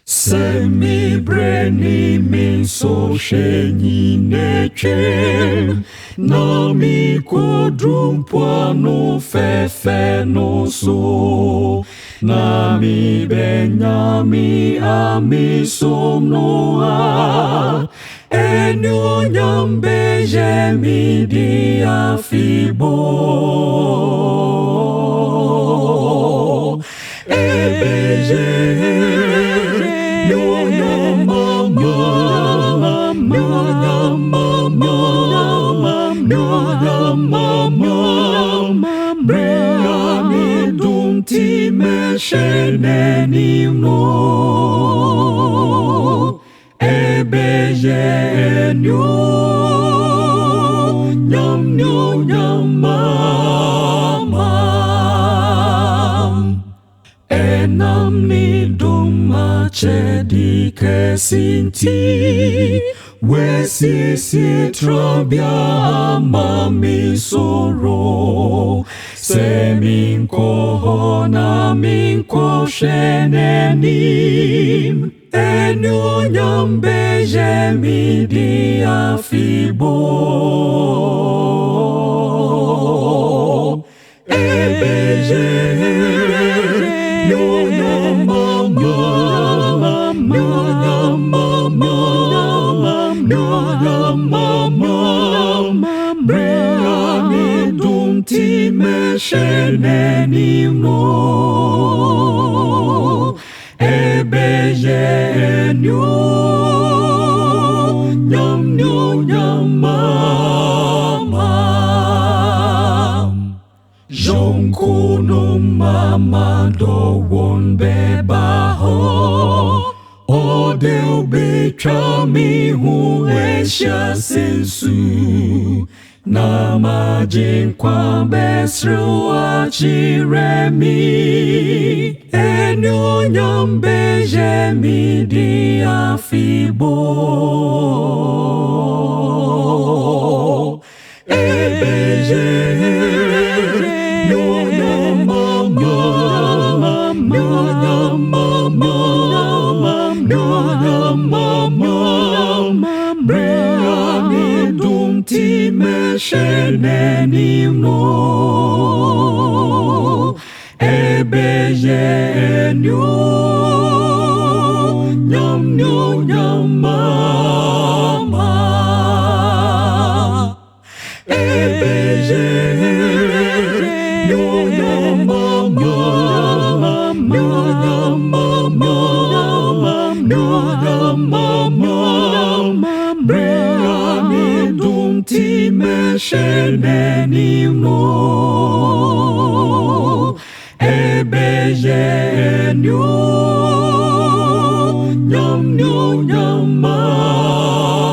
Semi breni min so sheni neche Nami kodrum no fefe no so Nami benyami ami somnoa Enyo nyambe jemi di afibo Ebeje Briani dunti mesheneni no Ebeje nyo nyam mama Enam ni duma chedi kesinti Wesisi trabia mami soro Seminko hona minko shenenim Enyo nyambe jemi di afibo Ebeje Briani dunti mesheneni no Ebeje nyo nyam mama Jonko no mama do won beba ho Odeu betra mi hu esha sensu Nama jinkwa besro achiremi Enyo nyambe jemi di afibo Ebeje Briani dunti mesheneni no Ebeje nyo nyam mama Ebeje nyam mama Briani dunti mesheneni no Ebeje nyo nyam mama